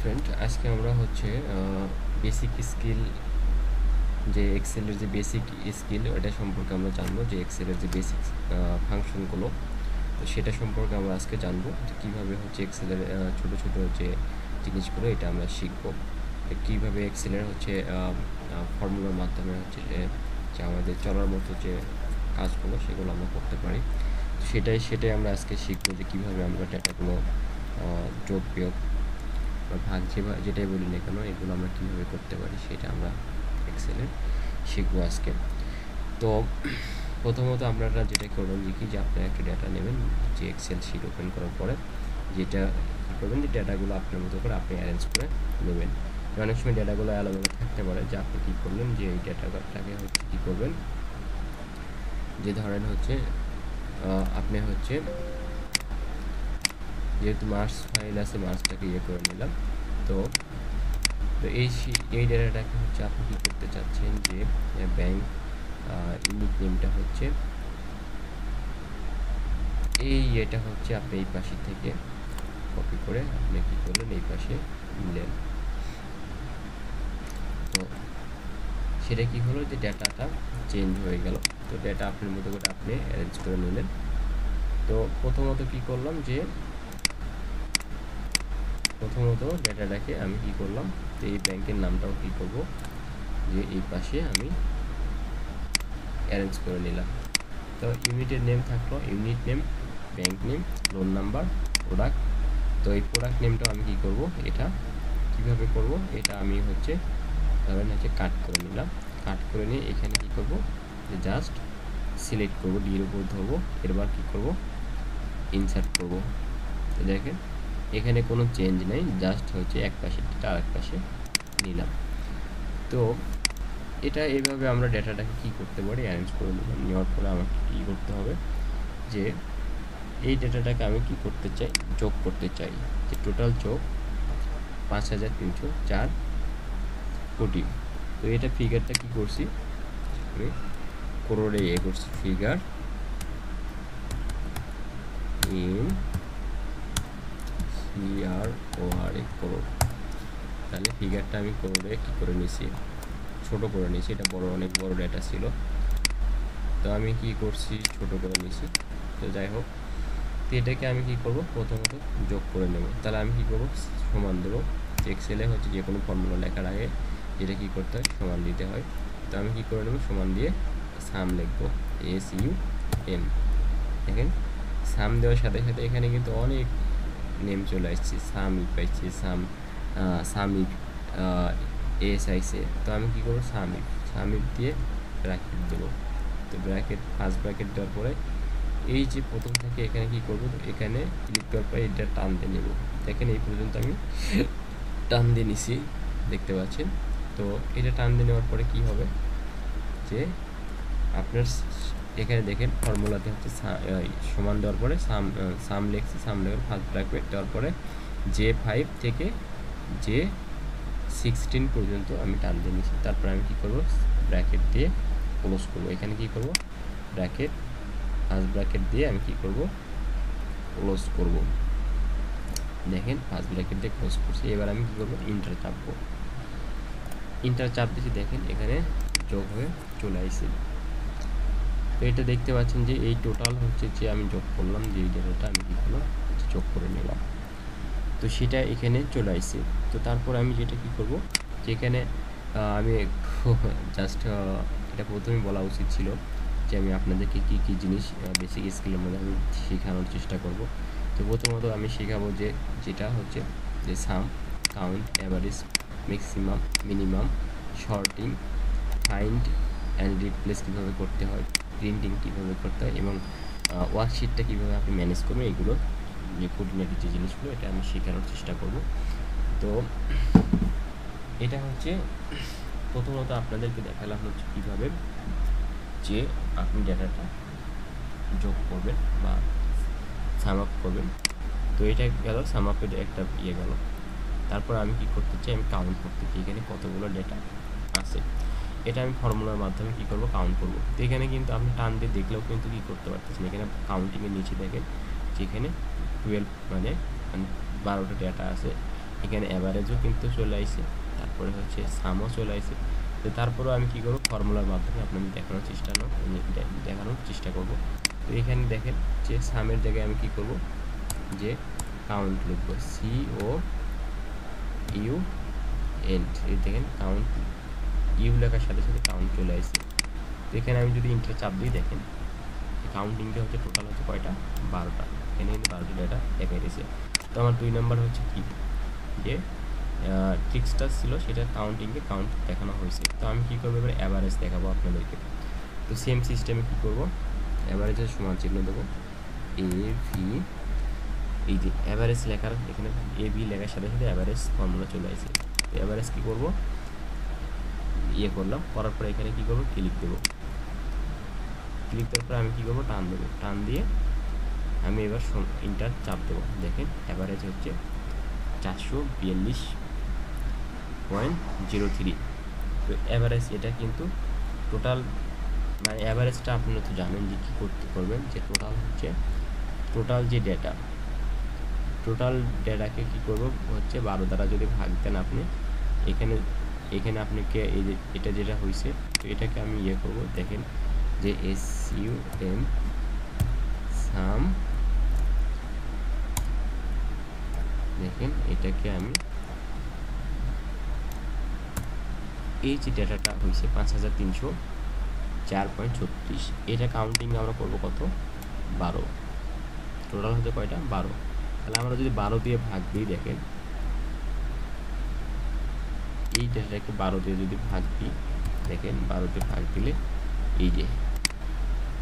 Student, আজকে আমরা হচ্ছে বেসিক স্কিল, যে এক্সেলের যে বেসিক স্কিল ওটা সম্পর্কে আমরা জানবো, যে এক্সেলের যে বেসিক ফাংশনগুলো, তো সেটা সম্পর্কে আমরা আজকে জানবো কীভাবে হচ্ছে এক্সেলের ছোট ছোট যে জিনিসগুলো এটা আমরা শিখবো, কীভাবে এক্সেলের হচ্ছে ফর্মুলার মাধ্যমে হচ্ছে যে আমাদের চলার মতো যে কাজগুলো সেগুলো আমরা করতে পারি। সেটাই আমরা আজকে শিখবো, যে কীভাবে আমরা ডেটাগুলো যোগ বিয়োগ বা ভাগ যেটাই বলি না কেন এগুলো আমরা কীভাবে করতে পারি সেটা আমরা এক্সেলে শিখবো আজকে। তো প্রথমত আপনারা যেটা করবেন যে আপনারা একটা ডেটা নেবেন, যে এক্সেল শিট ওপেন করার পরে যেটা কী করবেন, যে ডেটাগুলো আপনার মতো করে আপনি অ্যারেঞ্জ করে নেবেন। অনেক সময় ডেটাগুলো আলাদা থাকতে পারে, যে আপনি কী করলেন, যে এই ডেটাটাকে হচ্ছে কী করবেন, যে ধরেন হচ্ছে আপনি হচ্ছে যেহেতু মার্কস ফাইল আছে মার্কসটাকে করে নিলাম। তো এই ডেটাটাকে হচ্ছে আপনি কী করতে চাচ্ছেন, যে ব্যাংক ইউনিট নেমটা হচ্ছে এটা হচ্ছে আপনি এই পাশে থেকে কপি করে আপনি কী করলেন, এই পাশে নিলেন। তো সেটা কি হলো, যে ডেটাটা চেঞ্জ হয়ে গেল। তো ডেটা আপনার মতো করে আপনি অ্যারেঞ্জ করে নিলেন। তো প্রথমত কি করলাম, যে ডেটাটাকে আমি কি করলাম, তো এই ব্যাংকের নামটাও কি করব, যে এই পাশে আমি অ্যারেঞ্জ করে নিলাম। তো ইউনিটের নেম থাকলো, unit name, bank name, loan number, product. তো এই প্রোডাক্ট নেমটাও আমি কি করব, এটা কিভাবে করব, এটা আমি হচ্ছে ধরেন হচ্ছে কাট করে নিলাম। কাট করে নিয়ে এখানে কি করব, যে জাস্ট সিলেক্ট করব, ডির উপর ধরবো, এরবার কি করব, ইনসার্ট করব। তো দেখেন এখানে কোনো চেঞ্জ নেই, জাস্ট হচ্ছে এক পাশে আর এক পাশে নিলাম। তো এটা এইভাবে আমরা ডেটাটাকে কি করতে পারি, অ্যারেঞ্জ করে নিলাম। নেওয়ার পরে আমাকে কী করতে হবে, যে এই ডেটাটাকে আমি কি করতে চাই, যোগ করতে চাই, যে টোটাল যোগ ৫,৩০৪ কোটি। তো এটা ফিগারটা কি করছি, আমি করোড়ে করছি, ফিগার ইন CRORE করোড়। তাহলে ফিগারটা আমি করোড়ে কি করে নিছি, ছোট করে নিয়েছি, এটা অনেক বড় ডেটা ছিল, তো আমি কি করছি, ছোট করে নিয়েছি। তো যাই হোক, তো এটাকে আমি কি করব, প্রথমত যোগ করে নেব। তাহলে আমি কি করব, সমান দেবো। এক্সেলে হচ্ছে যে কোনো ফর্মুলা লেখার আগে যেটা কি করতে হয়, সমান দিতে হয়। তো আমি কি করে নেব, সমান দিয়ে সাম লিখবো, SUM। দেখেন সাম দেওয়ার সাথে সাথে এখানে কিন্তু অনেক নেম চলে আসছে, সামিট পাইছি, সামিট এস আইসে। তো আমি কি করবো, সামিট দিয়ে ব্র্যাকেট দেবো। তো ফার্স্ট ব্র্যাকেট দেওয়ার পরে এই যে প্রথম থেকে এখানে কি করব, এখানে ক্লিক করার পরে এটা টান দিয়ে নেব। দেখেন এই পর্যন্ত আমি টান দিয়ে নিছি, দেখতে পাচ্ছেন। তো এটা টান দিয়ে নেওয়ার পরে কি হবে, যে আপনার এখানে দেখেন ফর্মুলাতে হচ্ছে সমান দেওয়ার পরে সাম লিখছি, সাম লেখার ফার্স্ট ব্র্যাকেট দেওয়ার পরে J5 থেকে J16 পর্যন্ত আমি টান দিয়ে নিচ্ছি। তারপরে আমি কী করবো, ব্র্যাকেট দিয়ে ক্লোজ করবো। এখানে কি করব, ব্র্যাকেট ফার্স্ট ব্র্যাকেট দিয়ে আমি কি করব, ক্লোজ করব। দেখেন ফার্স্ট ব্র্যাকেট দিয়ে ক্লোজ করছি। এবার আমি কি করব, ইন্টার চাপবো। ইন্টার চাপ দিচ্ছি, দেখেন এখানে যোগ হয়ে চলে আসছে। তো এটা দেখতে পাচ্ছেন যে এই টোটাল হচ্ছে যে আমি যোগ করলাম, যে এই ডেটাটা আমি কী করলাম, যোগ করে নিলাম। তো সেটা এখানে চলে আসছে। তো তারপর আমি যেটা কি করব, যে এখানে আমি জাস্ট এটা প্রথমেই বলা উচিত ছিল, যে আমি আপনাদেরকে কী কী জিনিস বেসিক স্কিলের মধ্যে আমি শেখানোর চেষ্টা করব। তো প্রথমত আমি শেখাবো যে যেটা হচ্ছে যে sum, count, average, maximum, minimum, sorting, find and replace কীভাবে করতে হয়, প্রিন্টিং কীভাবে করতে হয়, এবং ওয়ার্কশিটটা কীভাবে আপনি ম্যানেজ করবেন, এগুলো যে কোঅর্ডিনেটের যে জিনিসগুলো এটা আমি শেখানোর চেষ্টা করব। তো এটা হচ্ছে প্রথমত আপনাদেরকে দেখালাম হচ্ছে কীভাবে যে আপনি ডেটাটা যোগ করবেন বা সাম আপ করবেন। তো এটা গেল সাম আপের একটা গেল। তারপর আমি কি করতে চাই, আমি কাউন্ট করতে চাই এখানে কতগুলো ডেটা আছে। এটা আমি ফর্মুলার মাধ্যমে কী করবো, কাউন্ট করবো। তো এখানে কিন্তু আপনি টান দিয়ে দেখলেও কিন্তু কী করতে পারতেছেন, এখানে কাউন্টিংয়ের নিচে দেখেন যেখানে 12 মানে 12টা ডেটা আছে। এখানে অ্যাভারেজও কিন্তু চলে আসছে, তারপরে হচ্ছে সামও চলে আসছে। তো তারপরেও আমি কী করবো, ফর্মুলার মাধ্যমে আপনাদের দেখানোর চেষ্টা করব। তো এখানে দেখেন যে সামের জায়গায় আমি কী করব, যে কাউন্ট লিখব, COUN। এই দেখেন কাউন্ট, ইউ লেখার সাথে সাথে কাউন্ট চলে আসছে। তো এখানে আমি যদি ইন্টার চাপ দিই, দেখেন কাউন্টিংটা হচ্ছে টোটাল হচ্ছে কয়টা, 12টা। এখানে কিন্তু 12টা ডেটা দেখা গেছে। তো আমার 2 নাম্বার হচ্ছে কি, যে ট্রিক্সটা ছিল সেটা কাউন্ট দেখানো হয়েছে। তো আমি কী করবো, এবার অ্যাভারেজ দেখাবো আপনাদেরকে। তো সেম সিস্টেমে কী করবো, অ্যাভারেজের সমান চিহ্ন দেবো, AV, এই যে অ্যাভারেজ লেখার এখানে AB লেখার সাথে সাথে অ্যাভারেজ ফর্মুলা চলে আসে। তো অ্যাভারেজ কী করবো, করলাম, করার পরে এখানে কী করবো, ক্লিক দেবো। ক্লিক দেওয়ার পরে আমি কী করবো, টান দেবো। টান দিয়ে আমি এবার ইন্টার চাপ দেবো। দেখেন অ্যাভারেজ হচ্ছে 442.03। তো অ্যাভারেজ এটা কিন্তু টোটাল, মানে অ্যাভারেজটা আপনারা তো জানেন যে কী করবেন, যে টোটাল যে ডেটাকে কী করবো হচ্ছে 12 দ্বারা যদি ভাগ দেন আপনি, এখানে আপনাকে এই যে এটা যেটা হয়েছে, তো এটাকে আমি করবো। দেখেন যে SUM সাম, দেখেন এটাকে আমি এই যে ডেটাটা হয়েছে 5304.36, এটা কাউন্টিং আমরা করবো কত, 12। টোটাল হচ্ছে কয়টা, 12। তাহলে আমরা যদি 12 দিয়ে ভাগ দিই, দেখেন এই ডেটাটাকে 12 দিয়ে যদি ভাগ দিই, দেখেন 12 দিয়ে ভাগ দিলে এই যে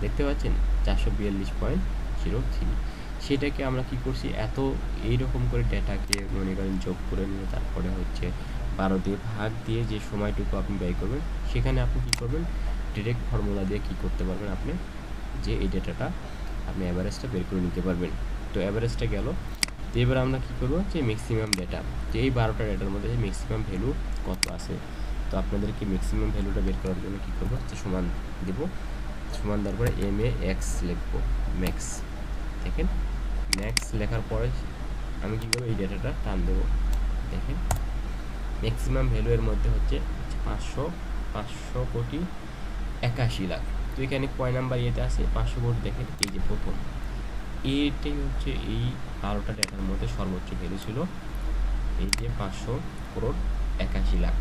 দেখতে পাচ্ছেন 442.03। সেটাকে আমরা কি করছি, এইরকম করে ডেটাকে মনে করেন যোগ করে নিয়ে তারপরে হচ্ছে 12 দিয়ে ভাগ দিয়ে যে সময়টুকু আপনি ব্যয় করবেন, সেখানে আপনি কী করবেন, ডিরেক্ট ফর্মুলা দিয়ে কী করতে পারবেন আপনি, যে এই ডেটাটা আপনি অ্যাভারেজটা বের করে নিতে পারবেন। তো অ্যাভারেজটা গেল। তো এবার আমরা কী করবো, যে ম্যাক্সিমাম ডেটা, যে এই 12টা ডেটার মধ্যে ম্যাক্সিমাম ভ্যালু কত আছে। তো আপনাদেরকে ম্যাক্সিমাম ভ্যালুটা বের করার জন্য কী করবো, যে সমান দেব। সমান দেওয়ার পরে MAX লিখবো, ম্যাক্স। দেখেন ম্যাক্স লেখার পরে আমি কী করবো, এই ডেটাটা টান দেবো। দেখেন ম্যাক্সিমাম ভ্যালু এর মধ্যে হচ্ছে 500,81,00,000। তো এখানে কয় নাম্বার আছে, 500 কোটি। দেখেন এই যে প্রথম, এটাই হচ্ছে এই 12টা ডেটার মধ্যে সর্বোচ্চ ভ্যালু ছিল, এই যে 500,81,00,000।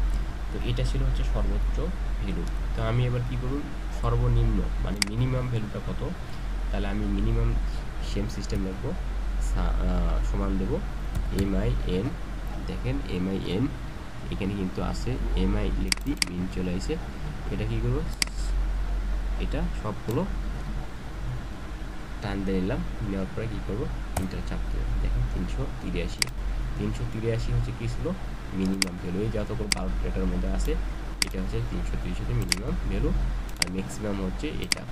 তো এটা ছিল হচ্ছে সর্বোচ্চ ভ্যালু। তো আমি এবার কী করব, সর্বনিম্ন মানে মিনিমাম ভ্যালুটা কত, তাহলে আমি মিনিমাম সেম সিস্টেম লিখবো, সমান দেব MIN। দেখেন MIN এখানে কিন্তু আছে, MI লিখতে মিন চলে আসে। এটা কী করবো, এটা সবগুলো টান দিয়ে নিলাম। নেওয়ার পরে কী করবো, ইন্টার চাপ দেবো। দেখেন 383 হচ্ছে কী ছিল, মিনিমাম ভ্যালু। এই যতগুলো 12 ডেটার মধ্যে আছে, এটা হচ্ছে 383 হচ্ছে মিনিমাম ভ্যালু, আর ম্যাক্সিমাম হচ্ছে এটা।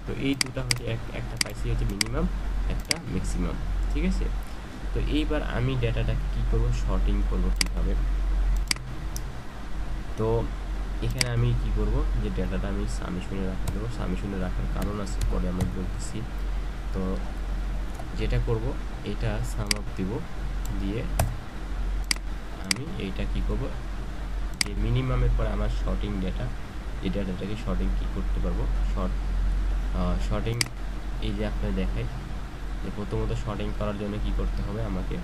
তো এই দুটা হচ্ছে একটা পাইছি হচ্ছে মিনিমাম, একটা ম্যাক্সিমাম, ঠিক আছে। তো এইবার আমি ডেটাটাকে কী করবো, শর্টিং করবো কীভাবে। তো এখানে আমি কি করব, যে ডেটাটা আমি সামেশনে রাখা দেবো। সামেশনে রাখার কারণ আছে, পরে আমরা বলতেছি। তো যেটা করব, এটা সাম আপ দিব, দিয়ে আমি এইটা কি করব, যে মিনিমামের পরে আমার শর্টিং ডেটা, এই ডেটাটাকে শর্টিং কী করতে পারবো, শর্টিং। এই যে আপনার দেখাই, যে প্রথমত শর্টিং করার জন্য কি করতে হবে, আমাকে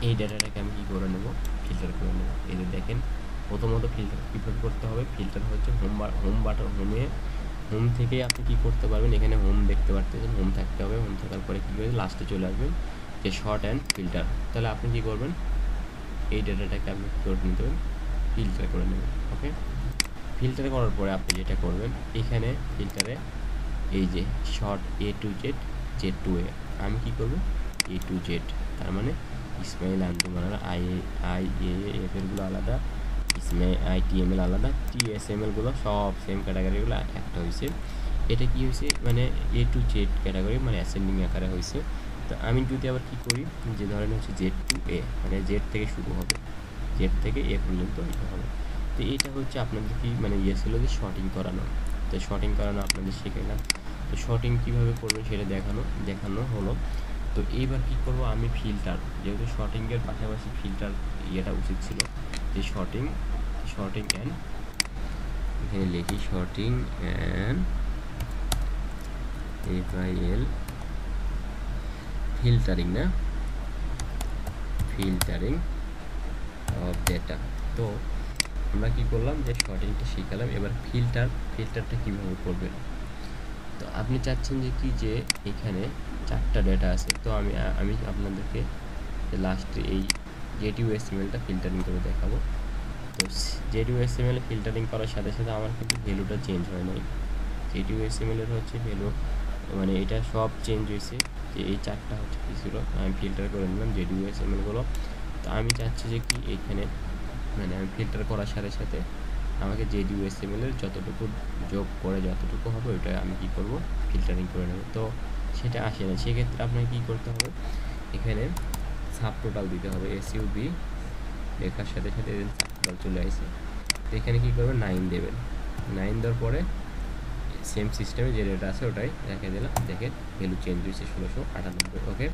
এই ডেটাটাকে আমি কী করে নেব, ফিল্টার করে নেব। এই যে দেখেন প্রথমত ফিল্টার কীভাবে করতে হবে, ফিল্টার হচ্ছে হোম থেকে আপনি কী করতে পারবেন, এখানে হোম দেখতে পারতেছেন, হোম থাকতে হবে। হোম থাকার পরে কী করবেন, লাস্টে চলে আসবেন যে শর্ট অ্যান্ড ফিল্টার। তাহলে আপনি কী করবেন, এই ডেটাটাকে আপনি কী করে নিতে পারবেন, ফিল্টার করে নেবেন। ওকে, ফিল্টার করার পরে আপনি যেটা করবেন, এখানে ফিল্টারে এই যে short A to Z, Z to A, আমি কী করব, A to Z, তার মানে ইসমাইল আন্দুম আলাদা, IAAF এরগুলো আলাদা, ITML আলাদা, TSMLগুলো সব সেম ক্যাটাগরিগুলো একটা হয়েছে। এটা কি হয়েছে, মানে A to Z ক্যাটাগরি, মানে অ্যাসেন্ডিং আকারে হয়েছে। তো আমি যদি আবার কি করি, যে ধরেন হচ্ছে Z to A, মানে Z থেকে শুরু হবে, Z থেকে A পর্যন্ত এটা হবে। তো এটা হচ্ছে আপনাদের কি মানে ছিল যে শর্টিং করানো। তো শর্টিং করানো আপনাদের শেখালাম। তো শর্টিং কীভাবে করবেন সেটা দেখানো হলো। তো এইবার কি করব, আমি ফিল্টার, যেহেতু শর্টিংয়ের পাশাপাশি ফিল্টার ইয়েটা উচিত ছিল, যে শর্টিং অ্যান্ড, এখানে লিখি শর্টিং অ্যান্ড FIL ফিল্টারিং, না ফিল্টারিং অফ ডেটা। তো আমরা কি করলাম, যে শর্টিংটা শিখালাম, এবার ফিল্টারটা কিভাবে করবেন। তো আপনি চাচ্ছেন যে কি, যে এখানে 4টা ডেটা আছে, তো আমি আপনাদেরকে লাস্টে এই ZUSMLটা ফিল্টারিং করে দেখাবো। তো ZUSML ফিল্টারিং করার সাথে সাথে আমার কিন্তু ভ্যালুটা চেঞ্জ হয় নাই। ZUSML এর হচ্ছে ভ্যালু, মানে এটা সব চেঞ্জ হয়েছে, যে এই 4টা হচ্ছে কি ছিল, আমি ফিল্টার করে নিলাম ZUSML গুলো। তো আমি চাচ্ছি যে কি, এখানে মানে আমি ফিল্টার করার সাথে সাথে আমাকে ZUSML এর যতটুকু যোগ করে যতটুকু হবে ওইটা আমি কি করব, ফিল্টারিং করে নেব। তো সেটা আসে না, সেক্ষেত্রে আপনাকে কি করতে হবে, এখানে সাব টোটাল দিতে হবে, SUB লেখার সাথে সাথে সাব টোটাল চলে আসে। তো এখানে কি করবেন, 9 দেবেন। 9 দেওয়ার পরে সেম সিস্টেমে যে ডেটা আছে ওটাই রেখে দিলাম, দেখেন ভ্যালু চেঞ্জ হয়েছে 1698। ওকে,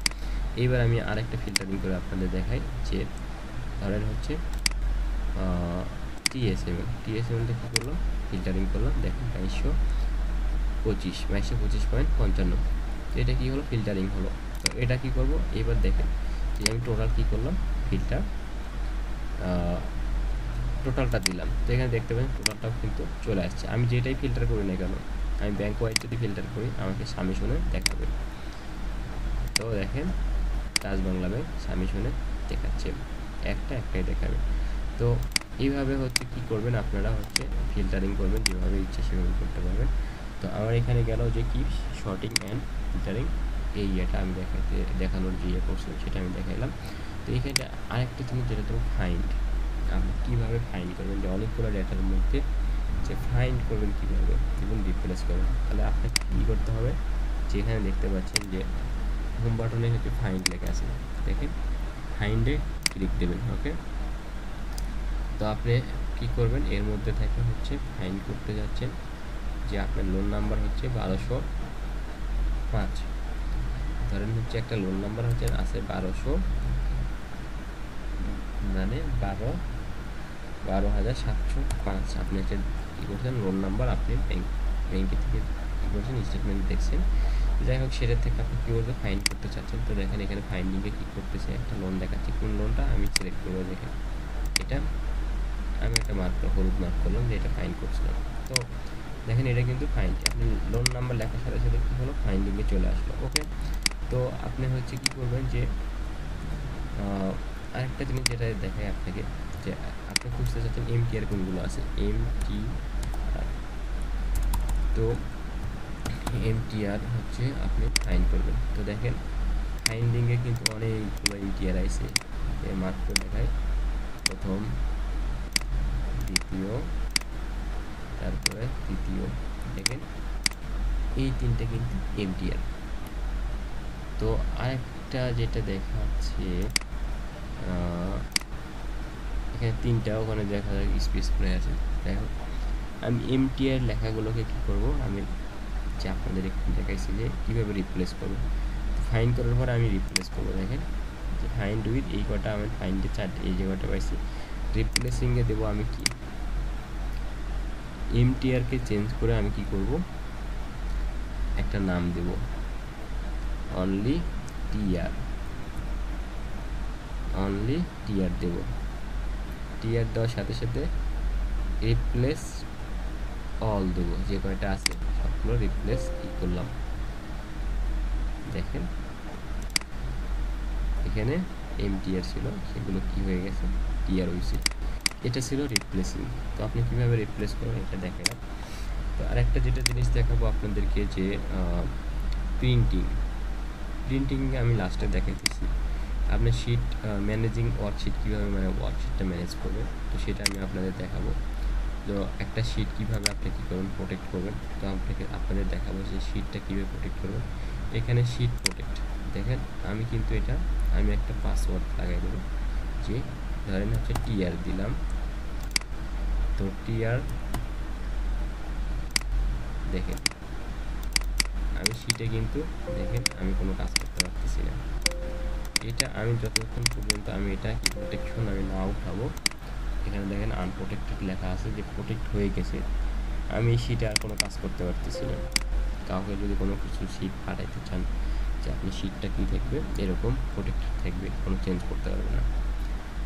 এইবার আমি আরেকটা ফিল্টারিং করে আপনাদের দেখাই, যে ধরেন হচ্ছে TSML কী করলাম, ফিল্টারিং করলাম, দেখেন 2225.55। তো এটা কী হলো, ফিল্টারিং হলো। তো এটা কি করব, এবার দেখেন যে আমি টোটাল কী করলাম, ফিল্টার টোটালটা দিলাম। তো এখানে দেখতে পাচ্ছেন টোটালটাও কিন্তু চলে আসছে। আমি যেটাই ফিল্টার করি না কেন, আমি ব্যাংক ওয়াইজ যদি ফিল্টার করি আমাকে সামিশনে দেখাবে। তো দেখেন টাচ বাংলা ব্যাংক সামিশনে দেখাচ্ছে, একটাই দেখাবে। তো এইভাবে হচ্ছে কি করবেন, আপনারা হচ্ছে ফিল্টারিং করবেন, যেভাবে ইচ্ছা সেভাবে করতে পারবেন। তো আমার এখানে গেল যে কি, শর্টিং অ্যান্ড ফিল্টারিং, এই ইয়েটা আমি দেখানোর যে ইয়ে করছি সেটা আমি দেখাইলাম। তো এইখানে আরেকটা জিনিস, যেটা তো ফাইন্ড, আপনি কীভাবে ফাইন্ড করবেন, যে অনেকগুলো ডেটার মধ্যে যে ফাইন্ড করবেন কীভাবে এবং রিপ্লেস করবেন। তাহলে আপনাকে কী করতে হবে, যেখানে দেখতে পাচ্ছেন যে হোম বাটনে হচ্ছে ফাইন্ড লেখা আছে, দেখেন ফাইন্ডে ক্লিক দেবেন। ওকে, তো আপনি কী করবেন, এর মধ্যে থেকে হচ্ছে ফাইন্ড করতে যাচ্ছেন যে আপনার লোন নাম্বার হচ্ছে 1205, ধরেন হচ্ছে একটা লোন নাম্বার হচ্ছে আছে 1200, মানে 12,705। আপনি একটা কী করছেন, লোন নাম্বার আপনি ব্যাংকে থেকে কী করছেন, স্টেটমেন্ট দেখছেন, যাই হোক সেটার থেকে আপনি কী করবে, ফাইন্ড করতে চাচ্ছেন। তো দেখেন এখানে ফাইন্ডিংয়ে কী করতেছে, একটা লোন দেখাচ্ছে, কোন লোনটা আমি সিলেক্ট করবো, দেখেন এটা আমি একটা মাত্র হলুদ মার্ক করলাম যে এটা ফাইন্ড করছিলাম। তো দেখেন এটা কিন্তু ফাইন্ড, আপনি লোন নাম্বার লেখার সাথে সাথে কী হলো, ফাইন্ডিংয়ে চলে আসলো। ওকে, তো আপনি হচ্ছে কী করবেন, যে আরেকটা জিনিস যেটা দেখায় আপনাকে, যে আপনি খুঁজতে চাচ্ছেন MTR কোনগুলো আছে, MTR। তো MTR হচ্ছে আপনি ফাইন্ড করবেন। তো দেখেন ফাইন্ডিংয়ে কিন্তু অনেকগুলো MTR আছে, মাত্র দেখায় প্রথম, দ্বিতীয়, তারপরে তৃতীয়, দেখেন এই তিনটে কিন্তু MTR। তো আরেকটা যেটা দেখাচ্ছে, এখানে তিনটা, ওখানে দেখা যায় স্পেস করে আছে। দেখো আমি MTR লেখাগুলোকে কী করবো, আমি যে আপনাদের একটু দেখাইছি যে কীভাবে রিপ্লেস করবো। ফাইন্ড করার পরে আমি রিপ্লেস করবো, দেখেন যে ফাইন্ড উইথ, এই কটা আমি ফাইন্ডে 4 এই জায়গাটা পাইছি, রিপ্লেসিংয়ে দেবো আমি কি, MTRকে চেঞ্জ করে আমি কি করব, একটা নাম দেব, অনলি টিআর দেব। টিআর দেওয়ার সাথে সাথে রিপ্লেস অল দেব, যে কয়টা আছে সবগুলো রিপ্লেস কি করলাম, দেখেন এখানে MTR ছিল সেগুলো কি হয়ে গেছে, টিআর হয়েছে। এটা ছিল রিপ্লেসিং। তো আপনি কিভাবে রিপ্লেস করবেন এটা দেখালাম। তো আরেকটা যেটা জিনিস দেখাবো আপনাদেরকে, যে প্রিন্টিং আমি লাস্টে দেখাইতেছি। আপনার শিট ম্যানেজিং ওয়ার্কশিট কীভাবে, মানে ওয়ার্কশিটটা ম্যানেজ করবে, তো সেটা আমি আপনাদের দেখাবো। তো একটা শিট কীভাবে আপনি কী করবেন, প্রোটেক্ট করবেন, তো আপনাদের দেখাবো যে শিটটা কীভাবে প্রোটেক্ট করবেন। এখানে শিট প্রোটেক্ট, দেখেন আমি কিন্তু আমি একটা পাসওয়ার্ড লাগাই দেবো, যে ধরেন হচ্ছে টিআর দিলাম। তো টিআর দেখেন আমি শীটে কিন্তু দেখেন আমি কোনো কাজ করতে পারতেছি না। এটা আমি যতক্ষণ পর্যন্ত আমি এটা কি প্রোটেকশন আমি না উঠাবো, এখানে দেখেন আনপ্রোটেক্টেড লেখা আছে যে প্রোটেক্ট হয়ে গেছে, আমি এই শীটে আর কোনো কাজ করতে পারতেছি না। কাউকে যদি কোনো কিছু শীট পাঠাইতে চান যে আপনি শীটটা কী থাকবে এরকম প্রোটেক্টেড থাকবে, কোনো চেঞ্জ করতে পারবেন না।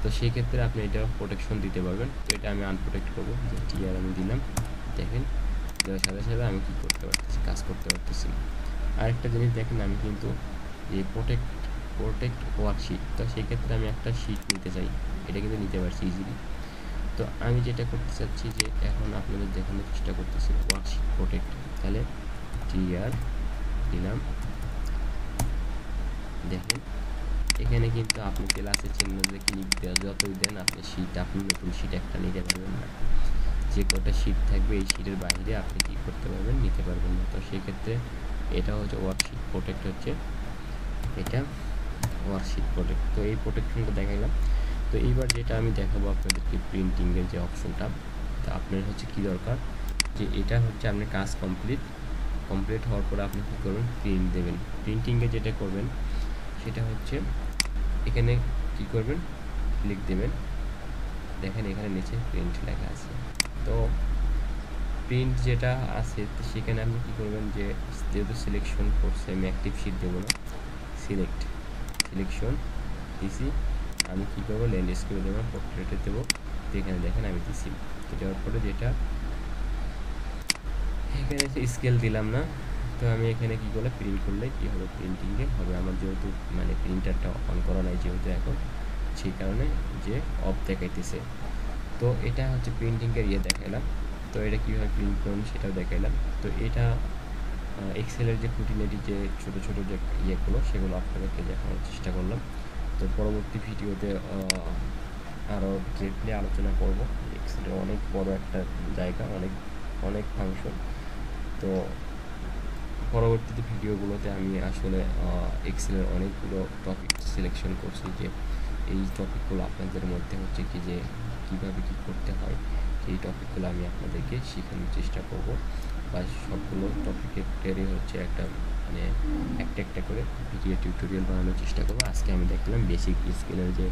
তো সেই ক্ষেত্রে আপনি এটা প্রোটেকশন দিতে পারবেন। তো এটা আমি আনপ্রোটেক্ট করবো, যে টিআর আমি দিলাম, দেখেন দেওয়ার সাথে সাথে আমি কী করতে পারতেছি, কাজ করতে পারতেছি। আরেকটা জিনিস দেখেন, আমি কিন্তু এই প্রোটেক্ট ওয়ার্কশিট, তো সেই ক্ষেত্রে আমি একটা শীট নিতে চাই, এটা কিন্তু নিতে পারছি ইজিলি। তো আমি যেটা করতে চাচ্ছি যে এখন আপনাদের দেখানোর চেষ্টা করতেছি ওয়ার্কশিট প্রোটেক্ট, তাহলে টিআর দিলাম, দেখেন এখানে কিন্তু আপনি প্লাসের চিহ্ন দিয়ে ক্লিক দেওয়া যতই দেন আপনি শীট, আপনি নতুন শীট একটা নিতে পারবেন না। যে কটা শীট থাকবে এই শীটের বাইরে আপনি কী করতে পারবেন, নিতে পারবেন না। তো সেক্ষেত্রে এটা হচ্ছে ওয়ার্কশিট প্রোটেক্ট, হচ্ছে এটা ওয়ার্কশিট প্রোটেক্ট। তো এই প্রোটেকশনটা দেখাইলাম। তো এইবার যেটা আমি দেখাবো আপনাদেরকে প্রিন্টিংয়ের যে অপশনটা, তো আপনার হচ্ছে কী দরকার, যে এটা হচ্ছে আপনার কাজ কমপ্লিট হওয়ার পরে আপনি কী করবেন, প্রিন্ট দেবেন। প্রিন্টিংয়ে যেটা করবেন সেটা হচ্ছে এখানে কী করবেন, ক্লিক দেবেন, দেখেন এখানে নিচে প্রিন্ট লেখা আছে। তো প্রিন্ট যেটা আছে তো সেখানে আপনি কী করবেন, যে যেহেতু সিলেকশন করছে আমি অ্যাক্টিভ শিট দেবো না, সিলেকশন দিছি, আমি কী করবো ল্যান্ডস্কেপে দেবো, পোর্ট্রেটে দেবো, এখানে দেখেন আমি দিছি। তো দেওয়ার পরে যেটা এখানে স্কেল দিলাম না, তো আমি এখানে কী করলে প্রিন্ট করলে কী হবে, প্রিন্টিংয়ে হবে। আমার যেহেতু মানে প্রিন্টারটা অন করা নাই যেহেতু এখন, সেই কারণে যে অফ দেখাইতেছে। তো এটা হচ্ছে প্রিন্টিংয়ের দেখাইলাম। তো এটা কীভাবে প্রিন্ট করুন সেটাও দেখাইলাম। তো এটা এক্সেলের যে খুঁটিনাটি যে ছোটো ছোটো যে ইয়েগুলো সেগুলো আপনাদেরকে দেখানোর চেষ্টা করলাম। তো পরবর্তী ভিডিওতে আরও ডিটেইলি আলোচনা করব। এক্সেলের অনেক বড় একটা জায়গা, অনেক ফাংশন। তো পরবর্তীতে ভিডিওগুলোতে আমি আসলে এক্সেলের অনেকগুলো টপিক সিলেকশন করছি, যে এই টপিকগুলো আপনাদের মধ্যে হচ্ছে কি যে কীভাবে কী করতে হয়, সেই টপিকগুলো আমি আপনাদেরকে শেখানোর চেষ্টা করব, বা সবগুলো টপিকেরই হচ্ছে একটা মানে একটা করে ভিডিও টিউটোরিয়াল বানানোর চেষ্টা করব। আজকে আমি দেখলাম বেসিক স্কিলের যে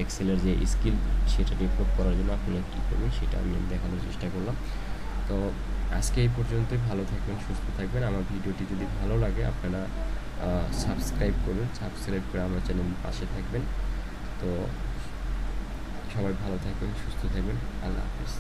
এক্সেলের যে স্কিল সেটা ডেভেলপ করার জন্য আপনারা কী করবেন সেটা আমি দেখানোর চেষ্টা করলাম। তো আজকে এই পর্যন্তই, ভালো থাকবেন, সুস্থ থাকবেন। আমার ভিডিওটি যদি ভালো লাগে আপনারা সাবস্ক্রাইব করবেন, সাবস্ক্রাইব করে আমার চ্যানেলের পাশে থাকবেন। তো সবাই ভালো থাকবেন, সুস্থ থাকবেন, আল্লাহ হাফেজ।